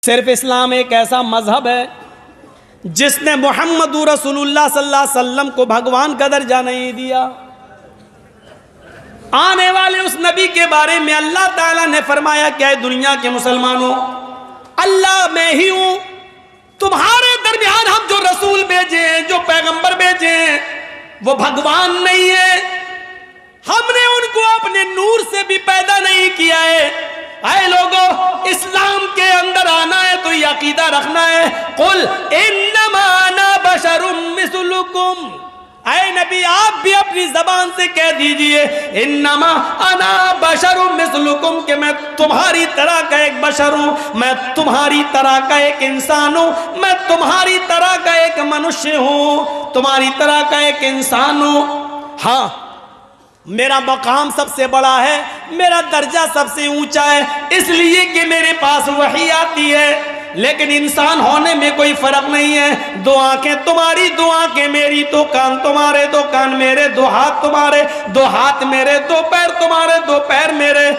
صرف اسلام ایک ایسا مذہب ہے جس نے محمد رسول اللہ صلی اللہ علیہ وسلم کو بھگوان کا درجہ نہیں دیا۔ آنے والے اس نبی کے بارے میں اللہ تعالیٰ نے فرمایا کہ اے دنیا کے مسلمانوں، اللہ میں ہی ہوں، تمہارے درمیان ہم جو رسول بھیجے ہیں، جو پیغمبر بھیجے ہیں، وہ بھگوان نہیں ہے، ہم نے ان کو اپنے نور سے بھی پیدا نہیں کیا ہے۔ اے لوگوں، اسلام کے اندر آنا ہے تو یہ عقیدہ رکھنا ہے، قل انما انا بشر مثلکم۔ اے نبی آپ بھی اپنی زبان سے کہہ دیجئے انما انا بشر مثلکم، کہ میں تمہاری طرح کا ایک بشر ہوں، میں تمہاری طرح کا ایک انسان ہوں، میں تمہاری طرح کا ایک منشیہ ہوں، تمہاری طرح کا ایک انسان ہوں۔ ہاں، میرا مقام سب سے بڑا ہے، میرا درجہ سب سے اونچا ہے، اس لیے کہ میرے پاس وحی آتی ہے، لیکن انسان ہونے میں کوئی فرق نہیں ہے۔ دو آنکھیں تمہاری، دو آنکھیں میری، دو کان تمہارے، دو کان میرے، دو ہاتھ تمہارے، دو ہاتھ میرے، دو پیر تمہارے، دو پیر میرے۔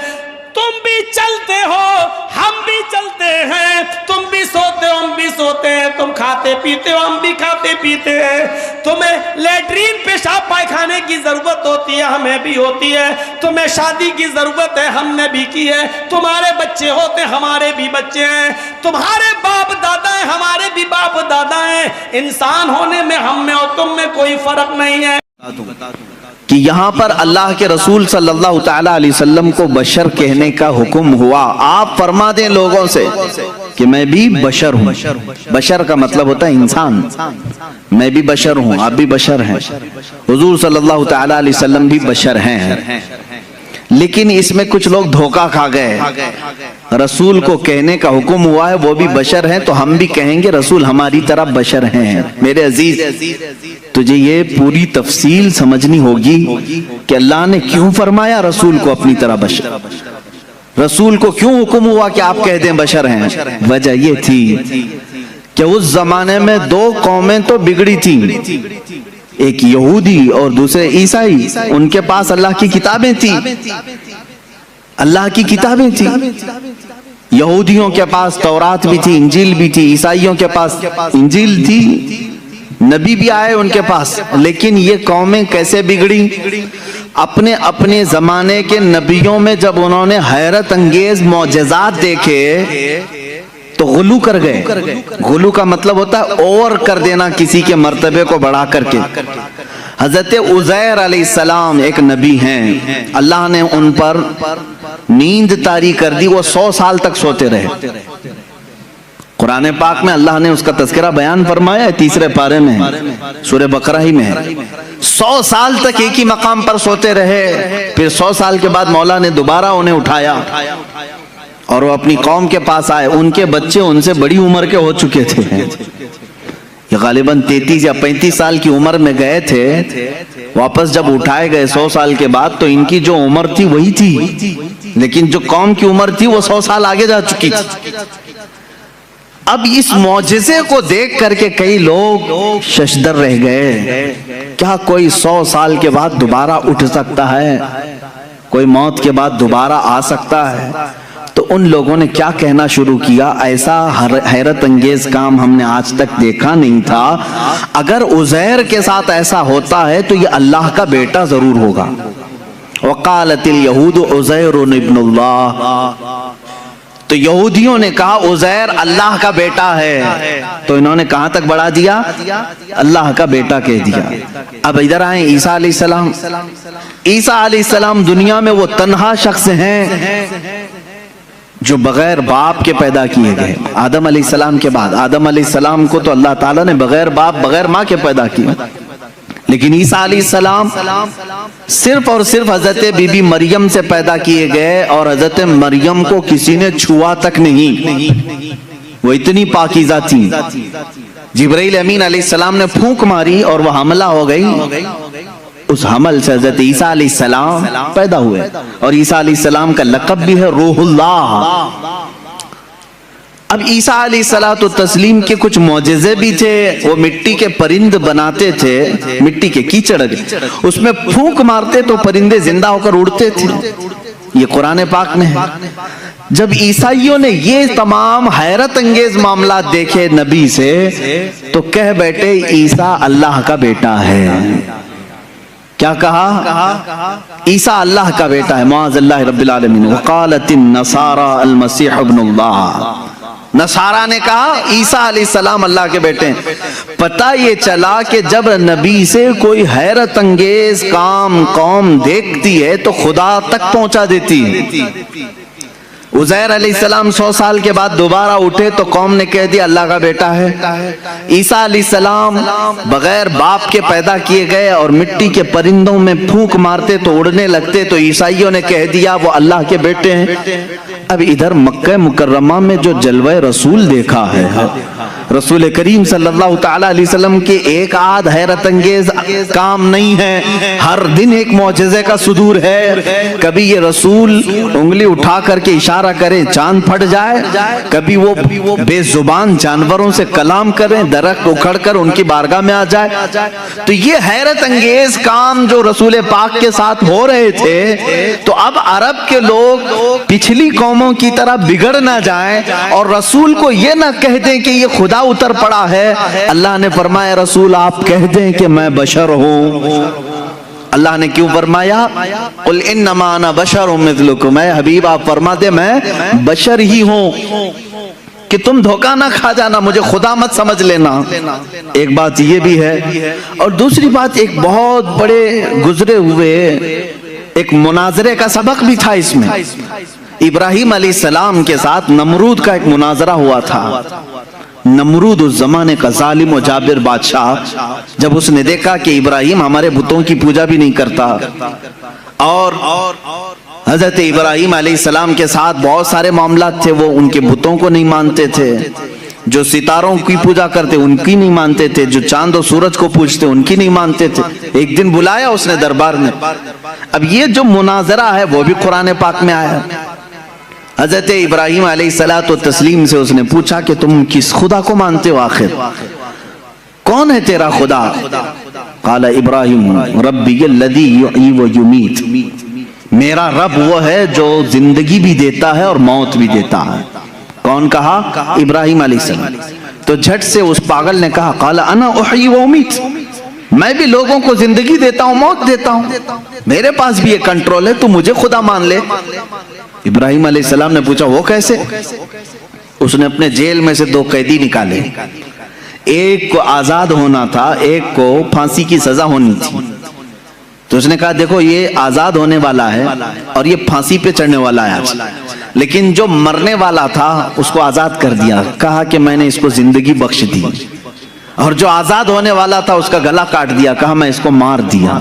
تم بھی چلتے ہو، ہم بھی چلتے ہیں، تم بھی سوتے ہو، ہم بھی سوتے ہیں، تم کھاتے پیتے ہو، ہم بھی کھاتے پیتے ہیں، تمہیں لیٹرین پیشاب پائخانے کی ضرورت ہوتی ہے، ہمیں بھی ہوتی ہے، تمہیں شادی کی ضرورت ہے، ہم نے بھی کی ہے، تمہارے بچے ہوتے ہیں، ہمارے بھی بچے ہیں، تمہارے باپ دادا ہیں، ہمارے بھی باپ دادا ہیں۔ انسان ہونے میں ہم میں اور تم میں کوئی فرق نہیں ہے۔ کہ یہاں پر اللہ کے رسول صلی اللہ تعالیٰ علیہ وسلم کو بشر کہنے کا حکم ہوا۔ آپ فرما دیں لوگوں سے کہ میں بھی بشر ہوں۔ بشر کا مطلب ہوتا ہے انسان، میں بھی بشر ہوں، آپ بھی بشر ہیں، حضور صلی اللہ تعالیٰ علیہ وسلم بھی بشر ہیں۔ لیکن اس میں کچھ لوگ دھوکہ کھا گئے، رسول کو کہنے کا حکم ہوا ہے، وہ بھی بشر ہیں تو ہم بھی کہیں گے رسول ہماری طرح بشر ہیں۔ میرے عزیز، تجھے یہ پوری تفصیل سمجھنی ہوگی کہ اللہ نے کیوں فرمایا رسول کو اپنی طرح بشر، رسول کو کیوں حکم ہوا کہ آپ کہہ دیں بشر ہیں۔ وجہ یہ تھی کہ اس زمانے میں دو قومیں تو بگڑی تھیں، ایک یہودی اور دوسرے عیسائی، ان کے پاس اللہ کی کتابیں تھیں، اللہ کی کتابیں تھیں۔ یہودیوں کے پاس تورات بھی تھی، انجیل بھی تھی، عیسائیوں کے پاس انجیل تھی، نبی بھی آئے ان کے پاس۔ لیکن یہ قومیں کیسے بگڑی؟ اپنے اپنے زمانے کے نبیوں میں جب انہوں نے حیرت انگیز معجزات دیکھے تو غلو کر گئے۔ غلو کا مطلب ہوتا ہے اوور کر دینا کسی کے مرتبے کو بڑھا کر کے۔ حضرت عزیر علیہ السلام ایک نبی ہیں، اللہ نے ان پر نیند طاری کر دی، وہ 100 سال تک سوتے رہے۔ قرآن پاک میں اللہ نے اس کا تذکرہ بیان فرمایا ہے، 3 پارے میں، سورہ بقرہ ہی میں ہے۔ 100 سال تک ایک ہی مقام پر سوتے رہے، پھر 100 سال کے بعد مولا نے دوبارہ انہیں اٹھایا اور وہ اپنی قوم کے پاس آئے۔ ان کے بچے ان سے بڑی عمر کے ہو چکے تھے، یہ غالباً 33 یا 35 سال کی عمر میں گئے تھے، واپس جب اٹھائے گئے 100 سال کے بعد تو ان کی جو عمر تھی وہی تھی، لیکن جو قوم کی عمر تھی وہ 100 سال آگے جا چکی تھی۔ اب اس معجزے کو دیکھ کر کے کئی لوگ ششدر رہ گئے، کیا کوئی 100 سال کے بعد دوبارہ اٹھ سکتا ہے؟ کوئی موت کے بعد دوبارہ آ سکتا ہے؟ تو ان لوگوں نے کیا کہنا شروع کیا، ایسا حیرت انگیز کام ہم نے آج تک دیکھا نہیں تھا، اگر عزیر کے ساتھ ایسا ہوتا ہے تو یہ اللہ کا بیٹا ضرور ہوگا۔ وقالت الیہود عزیر ابن اللہ، تو یہودیوں نے کہا عزیر اللہ کا بیٹا ہے، تو انہوں نے کہاں تک بڑھا دیا، اللہ کا بیٹا کہہ دیا۔ اب ادھر آئیں عیسیٰ علیہ السلام۔ عیسیٰ علیہ السلام دنیا میں وہ تنہا شخص ہیں جو بغیر باپ کے پیدا کیے گئے۔ آدم علیہ السلام کے بعد، آدم علیہ السلام کو تو اللہ تعالیٰ نے بغیر باپ بغیر ماں کے پیدا کیا، لیکن عیسیٰ علیہ السلام صرف اور صرف حضرت بی بی مریم سے پیدا کیے گئے، اور حضرت مریم کو کسی نے چھوا تک نہیں، وہ اتنی پاکیزہ تھیں۔ جبرائیل امین علیہ السلام نے پھونک ماری اور وہ حملہ ہو گئی، اس حمل سے حضرت عیسیٰ علیہ السلام پیدا ہوئے، اور عیسیٰ علیہ السلام کا لقب بھی ہے روح اللہ۔ اب عیسیٰ علیہ السلام کے کچھ معجزے بھی تھے، وہ مٹی کے پرند بناتے تھے، مٹی کے کیچڑ اس میں پھونک مارتے تو پرندے زندہ ہو کر اڑتے تھے۔ یہ قرآن پاک میں ہے۔ جب عیسائیوں نے یہ تمام حیرت انگیز معاملات دیکھے نبی سے تو کہہ بیٹھے عیسیٰ اللہ کا بیٹا ہے۔ کیا کہا؟ عیسیٰ اللہ کا بیٹا ہے، معاذ اللہ رب العالمین۔ وقالت النصارى المسیح ابن اللہ، نصارہ نے کہا عیسیٰ علیہ السلام اللہ کے بیٹے ہیں۔ پتہ یہ چلا کہ جب نبی سے کوئی حیرت انگیز کام قوم دیکھتی ہے تو خدا تک پہنچا دیتی ہے۔ عزیر علیہ السلام 100 سال کے بعد دوبارہ اٹھے تو قوم نے کہہ دیا اللہ کا بیٹا ہے۔ عیسیٰ علیہ السلام بغیر باپ کے پیدا کیے گئے اور مٹی کے پرندوں میں پھونک مارتے تو اڑنے لگتے، تو عیسائیوں نے کہہ دیا وہ اللہ کے بیٹے ہیں۔ اب ادھر مکہ مکرمہ میں جو جلوہ رسول دیکھا ہے، رسول کریم صلی اللہ تعالیٰ علیہ وسلم کے ایک آدھ حیرت انگیز کام نہیں ہے، ہر دن ایک معجزے کا صدور ہے۔ کبھی یہ رسول انگلی اٹھا کر کے اشارہ کریں چاند پھٹ جائے، کبھی وہ بے زبان جانوروں سے کلام کریں درخت اکھڑ کر ان کی بارگاہ میں آ جائے۔ تو یہ حیرت انگیز کام جو رسول پاک کے ساتھ ہو رہے تھے، تو اب عرب کے لوگ پچھلی قوموں کی طرح بگڑ نہ جائیں اور رسول کو یہ نہ کہہ دیں کہ یہ خدا اتر پڑا ہے۔ اللہ نے فرمایا رسول آپ کہہ دیں کہ میں بشر ہوں۔ اللہ نے کیوں فرمایا قل انما انا بشر مثلکم، اے حبیب آپ فرما دے میں بشر ہی ہوں، کہ تم دھوکہ نہ کھا جانا، مجھے خدا مت سمجھ لینا۔ ایک بات یہ بھی ہے، اور دوسری بات ایک بہت بڑے گزرے ہوئے ایک مناظرے کا سبق بھی تھا اس میں۔ ابراہیم علیہ السلام کے ساتھ نمرود کا ایک مناظرہ ہوا تھا۔ نمرود اس زمانے کا ظالم و جابر بادشاہ، جب اس نے دیکھا کہ ابراہیم ہمارے بتوں کی پوجا بھی نہیں کرتا، اور حضرت ابراہیم علیہ السلام کے ساتھ بہت سارے معاملات تھے، وہ ان کے بتوں کو نہیں مانتے تھے، جو ستاروں کی پوجا کرتے ان کی نہیں مانتے تھے، جو چاند و سورج کو پوجتے ان کی نہیں مانتے تھے۔ ایک دن بلایا اس نے دربار میں۔ اب یہ جو مناظرہ ہے وہ بھی قرآن پاک میں آیا۔ حضرت ابراہیم علیہ السلام سے اس نے پوچھا کہ تم کس خدا کو مانتے ہو، آخر کون ہے تیرا خدا؟ قال ابراہیم ربی الذی یحیی و یمیت، میرا رب وہ ہے جو زندگی بھی دیتا ہے اور موت بھی دیتا ہے۔ کون کہا؟ ابراہیم علیہ السلام۔ تو جھٹ سے اس پاگل نے کہا قال انا احیی و امیت، میں بھی لوگوں کو زندگی دیتا ہوں موت دیتا ہوں، میرے پاس بھی یہ کنٹرول ہے، تو مجھے خدا مان لے۔ ابراہیم علیہ السلام نے پوچھا وہ کیسے؟ اس نے اپنے جیل میں سے 2 قیدی نکالے، ایک کو آزاد ہونا تھا، ایک کو پھانسی کی سزا ہونی تھی۔ تو اس نے کہا دیکھو یہ آزاد ہونے والا ہے اور یہ پھانسی پہ چڑھنے والا ہے آج، لیکن جو مرنے والا تھا اس کو آزاد کر دیا، کہا کہ میں نے اس کو زندگی بخش دی، اور جو آزاد ہونے والا تھا اس کا گلا کاٹ دیا، کہا میں اس کو مار دیا۔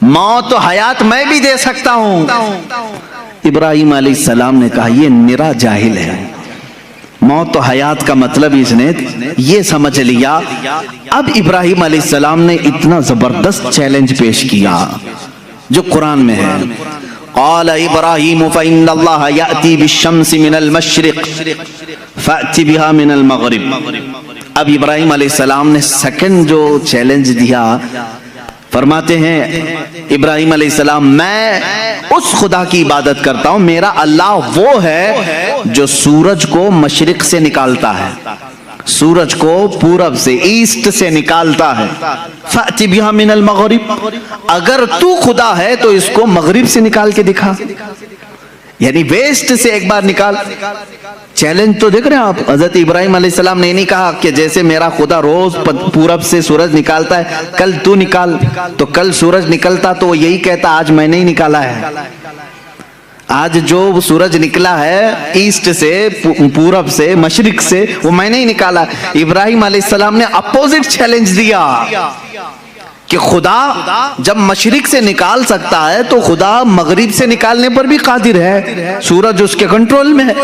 موت و حیات میں بھی دے سکتا ہوں۔ ابراہیم علیہ السلام نے کہا یہ نرا جاہل ہے، موت و حیات کا مطلب اس نے یہ سمجھ لیا۔ اب ابراہیم علیہ السلام نے اتنا زبردست چیلنج پیش کیا جو قرآن میں ہے۔ قال ابراہیم فإن اللہ یأتی بالشمس من المشرق فأتی بها من المغرب۔ اب ابراہیم علیہ السلام نے سیکنڈ جو چیلنج دیا، فرماتے ہیں ابراہیم علیہ السلام میں اس خدا کی عبادت کرتا ہوں، میرا اللہ وہ ہے جو سورج کو مشرق سے نکالتا ہے، سورج کو پورب سے ایسٹ سے نکالتا ہے۔ فأتی بها من المغرب، اگر تو خدا ہے تو اس کو مغرب سے نکال کے دکھا، یعنی ویسٹ سے ایک بار نکال۔ چیلنج تو دیکھ رہے ہیں آپ، حضرت ابراہیم علیہ السلام نے نہیں کہا کہ جیسے میرا خدا روز پورب سے سورج نکالتا ہے کل تو نکال، تو کل سورج نکلتا تو وہ یہی کہتا آج میں نے نکالا ہے، آج جو سورج نکلا ہے ایسٹ سے پورب سے مشرق سے وہ میں نے ہی نکالا۔ ابراہیم علیہ السلام نے اپوزٹ چیلنج دیا کہ خدا جب مشرق سے نکال سکتا ہے تو خدا مغرب سے نکالنے پر بھی قادر ہے، سورج اس کے کنٹرول میں ہے۔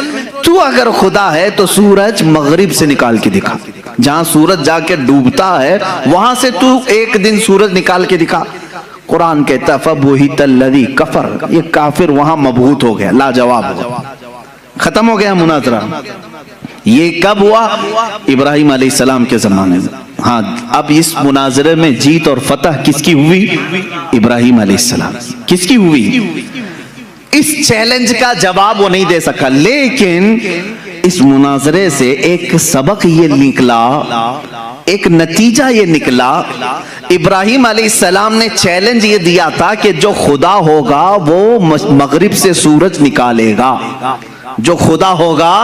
تو اگر خدا ہے تو سورج مغرب سے نکال کے دکھا، جہاں سورج جا کے ڈوبتا ہے وہاں سے تو ایک دن سورج نکال کے دکھا۔ قرآن کہتا فَبُهِتَ الَّذِي كَفَرَ، یہ کافر وہاں مبہوت ہو گیا، لاجواب ہوا، ختم ہو گیا مناظرہ۔ یہ کب ہوا؟ ابراہیم علیہ السلام کے زمانے میں۔ ہاں اب اس مناظرے میں جیت اور فتح کس کی ہوئی؟ ابراہیم علیہ السلام۔ کس کی ہوئی؟ اس چیلنج کا جواب وہ نہیں دے سکا، لیکن اس مناظرے سے ایک سبق یہ نکلا، ایک نتیجہ یہ نکلا۔ ابراہیم علیہ السلام نے چیلنج یہ دیا تھا کہ جو خدا ہوگا وہ مغرب سے سورج نکالے گا، جو خدا ہوگا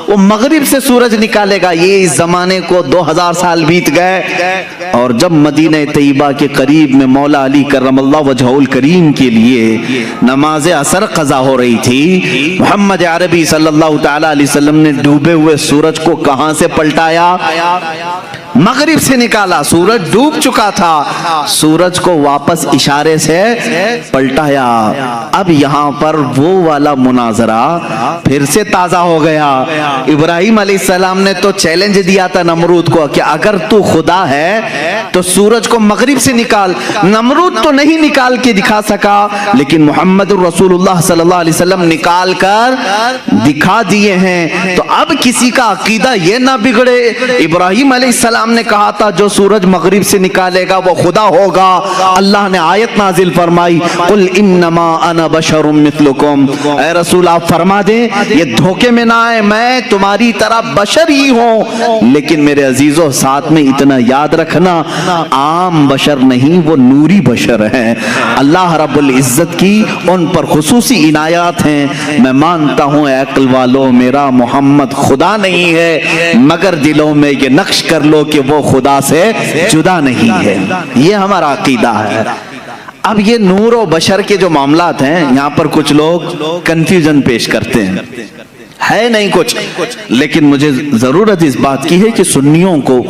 وہ مغرب سے سورج نکالے گا۔ یہ اس زمانے کو 2000 سال بیت گئے، اور جب مدینہ طیبہ کے قریب میں مولا علی کرم اللہ وجہہ الکریم کے لیے نماز عصر قضا ہو رہی تھی، محمد عربی صلی اللہ تعالی علیہ وسلم نے ڈوبے ہوئے سورج کو کہاں سے پلٹایا؟ مغرب سے نکالا۔ سورج ڈوب چکا تھا، سورج کو واپس اشارے سے پلٹایا۔ اب یہاں پر وہ والا مناظرہ پھر سے تازہ ہو گیا۔ ابراہیم علیہ السلام نے تو چیلنج دیا تھا نمرود کو کہ اگر تو خدا ہے تو سورج کو مغرب سے نکال۔ نمرود تو نہیں نکال کے دکھا سکا، لیکن محمد رسول اللہ صلی اللہ علیہ وسلم نکال کر دکھا دیے ہیں۔ تو اب کسی کا عقیدہ یہ نہ بگڑے۔ ابراہیم علیہ السلام نے کہا تھا جو سورج مغرب سے نکالے گا وہ خدا ہوگا۔ اللہ نے آیت نازل فرمائی، قل انما انا بشر مثلکم، اے رسول آپ فرما دیں یہ دھوکے میں نہ آئے، میں تمہاری طرح بشر ہی ہوں، لیکن میرے عزیزوں ساتھ میں اتنا یاد رکھنا عام بشر نہیں، وہ نوری بشر ہیں۔ اللہ رب العزت کی ان پر خصوصی عنایات ہیں۔ میں مانتا ہوں اے عقل والو میرا محمد خدا نہیں ہے، مگر دلوں میں یہ نقش کر لو کہ وہ خدا سے جدا نہیں ہے۔ یہ ہمارا عقیدہ ہے۔ اب یہ نور و بشر کے جو معاملات ہیں یہاں پر کچھ لوگ کنفیوژن پیش کرتے ہیں، ہے نہیں کچھ، لیکن مجھے ضرورت اس بات کی ہے کہ سنیوں کو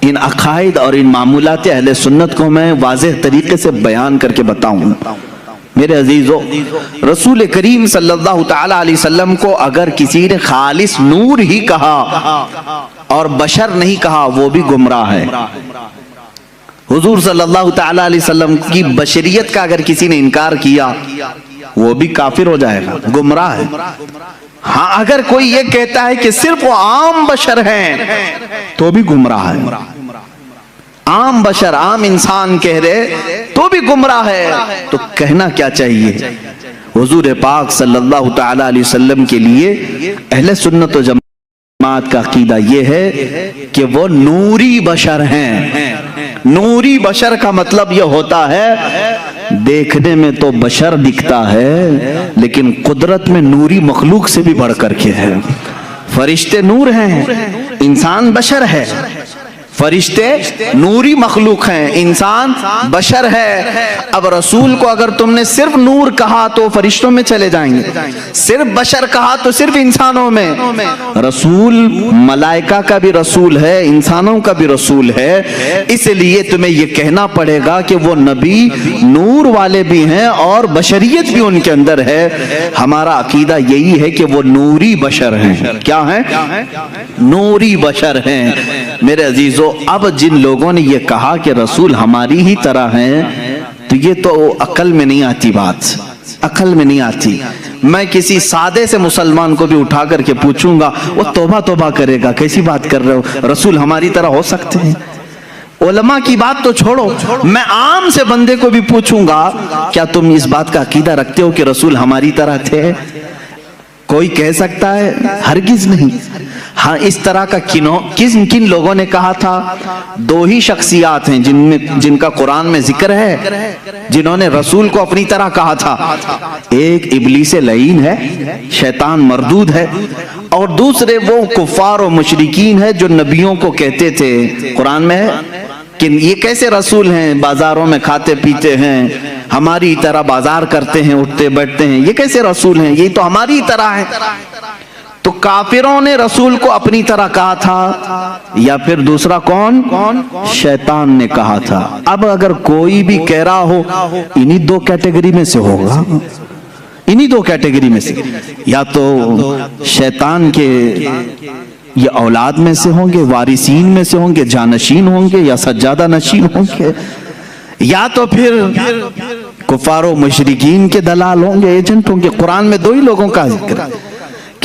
ان عقائد اور ان معمولات اہل سنت کو میں واضح طریقے سے بیان کر کے بتاؤں۔ میرے عزیزو، رسول کریم صلی اللہ تعالی علیہ وسلم کو اگر کسی نے خالص نور ہی کہا اور بشر نہیں کہا وہ بھی گمراہ ہے۔ حضور صلی اللہ تعالی علیہ وسلم کی بشریت کا اگر کسی نے انکار کیا وہ بھی کافر ہو جائے گا، گمراہ ہے۔ ہاں اگر کوئی یہ کہتا ہے کہ صرف وہ عام بشر ہیں تو بھی گمراہ ہے۔ عام بشر، عام انسان کہہ رہے تو بھی گمراہ ہے۔ تو کہنا کیا چاہیے؟ حضور پاک صلی اللہ تعالی علیہ وسلم کے لیے اہل سنت و جماعت کا عقیدہ یہ ہے کہ وہ نوری بشر ہیں۔ نوری بشر کا مطلب یہ ہوتا ہے دیکھنے میں تو بشر دکھتا ہے لیکن قدرت میں نوری مخلوق سے بھی بڑھ کر کے ہے۔ فرشتے نور ہیں، انسان بشر ہے۔ فرشتے نوری مخلوق ہیں، انسان بشر ہے۔ اب رسول کو اگر تم نے صرف نور کہا تو فرشتوں میں چلے جائیں گے، صرف بشر کہا تو صرف انسانوں میں۔ رسول ملائکہ کا بھی رسول ہے، انسانوں کا بھی رسول ہے، اس لیے تمہیں یہ کہنا پڑے گا کہ وہ نبی نور والے بھی ہیں اور بشریت بھی ان کے اندر ہے۔ ہمارا عقیدہ یہی ہے کہ وہ نوری بشر ہیں۔ کیا ہیں؟ نوری بشر ہیں۔ میرے عزیزو، اب جن لوگوں نے یہ کہا کہ رسول ہماری ہی طرح ہیں تو یہ تو عقل میں نہیں آتی بات، عقل میں نہیں آتی۔ میں کسی سادے سے مسلمان کو بھی اٹھا کر کے پوچھوں گا وہ توبہ توبہ کرے گا، کیسی بات کر رہے ہو، رسول ہماری طرح ہو سکتے ہیں؟ علماء کی بات تو چھوڑو، میں عام سے بندے کو بھی پوچھوں گا کیا تم اس بات کا عقیدہ رکھتے ہو کہ رسول ہماری طرح تھے؟ کوئی کہہ سکتا ہے؟ ہرگز نہیں۔ ہاں اس طرح کا کن لوگوں نے کہا تھا؟ دو ہی شخصیات ہیں جن کا قرآن میں ذکر ہے جنہوں نے رسول کو اپنی طرح کہا تھا۔ ایک ابلیس لعین ہے، شیطان مردود ہے، اور دوسرے وہ کفار و مشرکین ہے جو نبیوں کو کہتے تھے، قرآن میں ہے کہ یہ کیسے رسول ہیں، بازاروں میں کھاتے پیتے ہیں، ہماری طرح بازار کرتے ہیں، اٹھتے بیٹھتے ہیں، یہ کیسے رسول ہیں، یہ تو ہماری طرح ہے۔ تو کافروں نے رسول کو اپنی طرح کہا تھا، یا پھر دوسرا کون؟ شیطان نے کہا تھا۔ اب اگر کوئی بھی کہہ رہا ہو انہی دو کیٹیگری میں سے ہوگا، انہی دو کیٹیگری میں سے، یا تو شیطان کے یہ اولاد میں سے ہوں گے، وارثین میں سے ہوں گے، جانشین ہوں گے، یا سجادہ نشین ہوں گے، یا تو پھر کفار و مشرکین کے دلال ہوں گے، ایجنٹ ہوں گے۔ قرآن میں دو ہی لوگوں کا ذکر ہے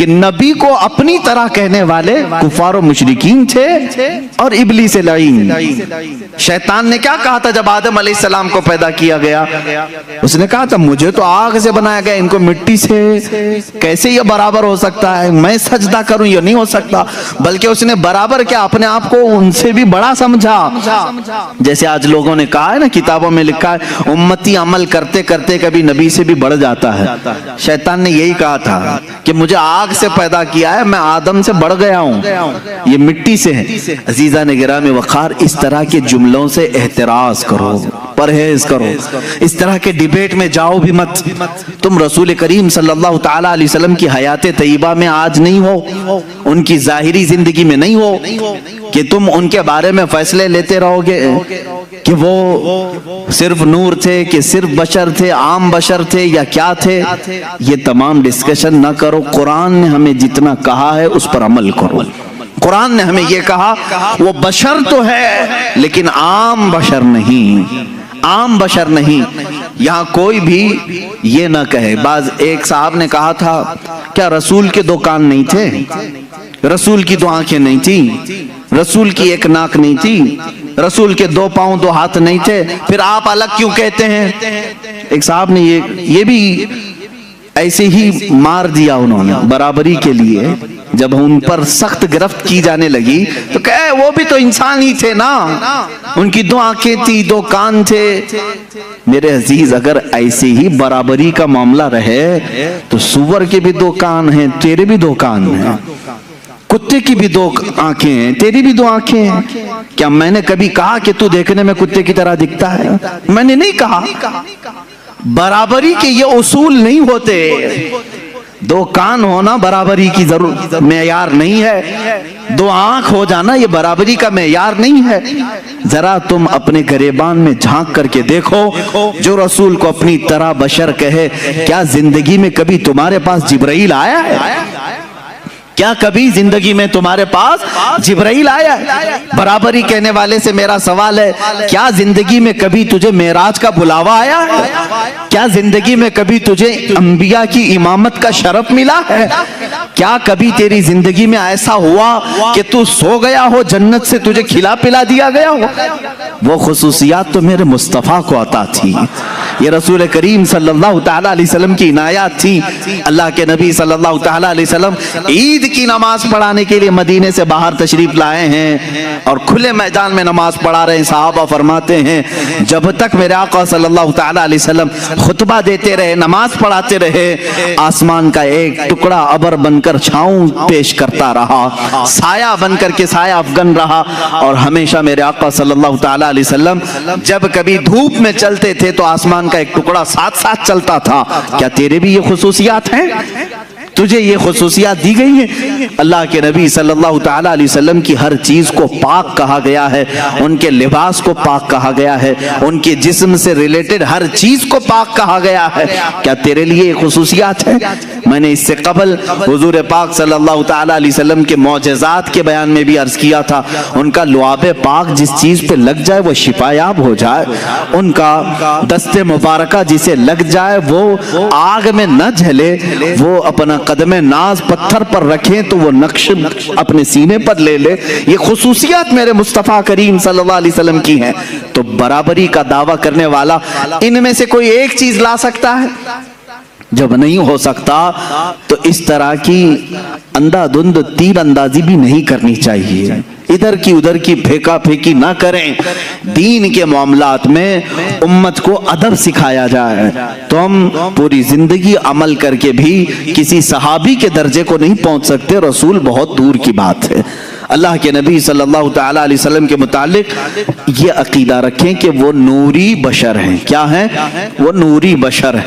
کہ نبی کو اپنی طرح کہنے والے کفار و مشرکین تھے اور ابلیس لعین. شیطان نے کیا کہا تھا جب آدم علیہ السلام کو پیدا کیا گیا؟ اس نے کہا تھا مجھے تو آگ سے بنایا گیا, ان کو مٹی سے, کیسے یہ برابر ہو سکتا ہے, میں سجدہ کروں یہ نہیں ہو سکتا. بلکہ اس نے برابر کیا, اپنے آپ کو ان سے بھی بڑا سمجھا. جیسے آج لوگوں نے کہا ہے نا, کتابوں میں لکھا ہے امتی عمل کرتے کرتے کبھی نبی سے بھی بڑھ جاتا ہے. شیطان نے یہی کہا تھا کہ مجھے آگ سے پیدا کیا ہے, میں آدم سے بڑھ گیا ہوں, یہ مٹی سے ہے. عزیزان گرامی وقار, اس طرح کے جملوں سے احتراز کرو, پرہیز کرو, اس طرح کے ڈیبیٹ میں جاؤ بھی مت. تم رسول کریم صلی اللہ تعالی علیہ وسلم کی حیات طیبہ میں آج نہیں ہو, ان کی ظاہری زندگی میں نہیں ہو کہ تم ان کے بارے میں فیصلے لیتے رہو گے کہ وہ صرف نور تھے, کہ صرف بشر تھے, عام بشر تھے یا کیا تھے. یہ تمام ڈسکشن نہ کرو. قرآن نے ہمیں جتنا کہا ہے اس پر عمل کرو. قرآن نے ہمیں یہ کہا وہ بشر تو ہے لیکن عام بشر نہیں, عام بشر نہیں. یہاں کوئی بھی یہ نہ کہے. ایک صاحب نے کہا تھا کیا رسول کے دو کان نہیں تھے, رسول کی دو آنکھیں نہیں تھی, رسول کی ایک ناک نہیں تھی, رسول کے دو پاؤں دو ہاتھ نہیں تھے, پھر آپ الگ کیوں کہتے ہیں؟ ایک صاحب نے یہ بھی ایسے ہی مار دیا انہوں نے برابری کے لیے. جب ان پر سخت گرفت کی جانے لگی تو کہے وہ بھی تو انسان ہی تھے نا, ان کی دو آنکھیں تھی, دو کان تھے. میرے عزیز, اگر ایسے ہی برابری کا معاملہ رہے تو سور کے بھی دو کان ہیں, تیرے بھی دو کان ہیں, کتے کی بھی دو آنکھیں ہیں, تیری بھی دو آنکھیں ہیں. کیا میں نے کبھی کہا کہ تو دیکھنے میں کتے کی طرح دکھتا ہے؟ میں نے نہیں کہا. برابری کے یہ اصول نہیں ہوتے. دو کان ہونا برابری کی ضرورت معیار نہیں ہے, دو آنکھ ہو جانا یہ برابری کا معیار نہیں ہے. ذرا تم اپنے گریبان میں جھانک کر کے دیکھو, جو رسول کو اپنی طرح بشر کہے, کیا زندگی میں کبھی تمہارے پاس جبرائیل آیا ہے؟ کیا کبھی زندگی میں تمہارے پاس جبرائیل آیا ہے؟ برابری کہنے والے سے میرا سوال ہے, کیا زندگی میں کبھی تجھے معراج کا بلاوا آیا ہے؟ کیا زندگی میں کبھی تجھے انبیاء کی امامت کا شرف ملا ہے؟ کیا کبھی تیری زندگی میں ایسا ہوا کہ تو سو گیا ہو, جنت سے تجھے کھلا پلا دیا گیا ہو؟ وہ خصوصیات تو میرے مصطفیٰ کو عطا تھی. یہ رسول کریم صلی اللہ تعالی علیہ وسلم کی عنایات تھی. اللہ کے نبی صلی اللہ تعالی علیہ وسلم عید کی نماز پڑھانے کے لیے مدینے سے باہر تشریف لائے ہیں اور کھلے میدان میں نماز پڑھا رہے ہیں. صحابہ فرماتے ہیں جب تک میرے آقا صلی اللہ تعالی علیہ وسلم خطبہ دیتے رہے, نماز پڑھاتے رہے, آسمان کا ایک ٹکڑا ابر بن کر چھاؤں پیش کرتا رہا, سایہ بن کر کے سایہ افغن رہا. اور ہمیشہ میرے آقا صلی اللہ تعالی علیہ وسلم جب کبھی دھوپ میں چلتے تھے تو آسمان کا ایک ٹکڑا ساتھ ساتھ چلتا تھا. کیا تیرے بھی یہ خصوصیات ہیں؟ تجھے یہ خصوصیات دی گئی ہیں؟ اللہ کے نبی صلی اللہ تعالی علیہ وسلم کی ہر چیز کو پاک کہا گیا ہے, ان کے لباس کو پاک کہا گیا ہے, ان کے جسم سے ریلیٹڈ ہر چیز کو پاک کہا گیا ہے. کیا تیرے لیے یہ خصوصیات ہیں؟ میں نے اس سے قبل حضور پاک صلی اللہ تعالی علیہ وسلم کے معجزات کے بیان میں بھی عرض کیا تھا, ان کا لعاب پاک جس چیز پہ لگ جائے وہ شفا یاب ہو جائے, ان کا دست مبارکہ جسے لگ جائے وہ آگ میں نہ جھلے, وہ اپنا قدم ناز پتھر پر رکھیں تو وہ نقش اپنے سینے پر لے لے. یہ خصوصیات میرے مصطفیٰ کریم صلی اللہ علیہ وسلم کی ہیں. تو برابری کا دعویٰ کرنے والا ان میں سے کوئی ایک چیز لا سکتا ہے؟ جب نہیں ہو سکتا تو اس طرح کی اندھا دھند تیر اندازی بھی نہیں کرنی چاہیے. ادھر کی ادھر کی پھینکا پھینکی نہ کریں. دین کے معاملات میں امت کو ادب سکھایا جائے. تو ہم پوری زندگی عمل کر کے بھی کسی صحابی کے درجے کو نہیں پہنچ سکتے, رسول بہت دور کی بات ہے. اللہ کے نبی صلی اللہ تعالی علیہ وسلم کے متعلق یہ عقیدہ رکھیں کہ وہ نوری بشر ہیں. کیا ہیں؟ وہ نوری بشر ہیں.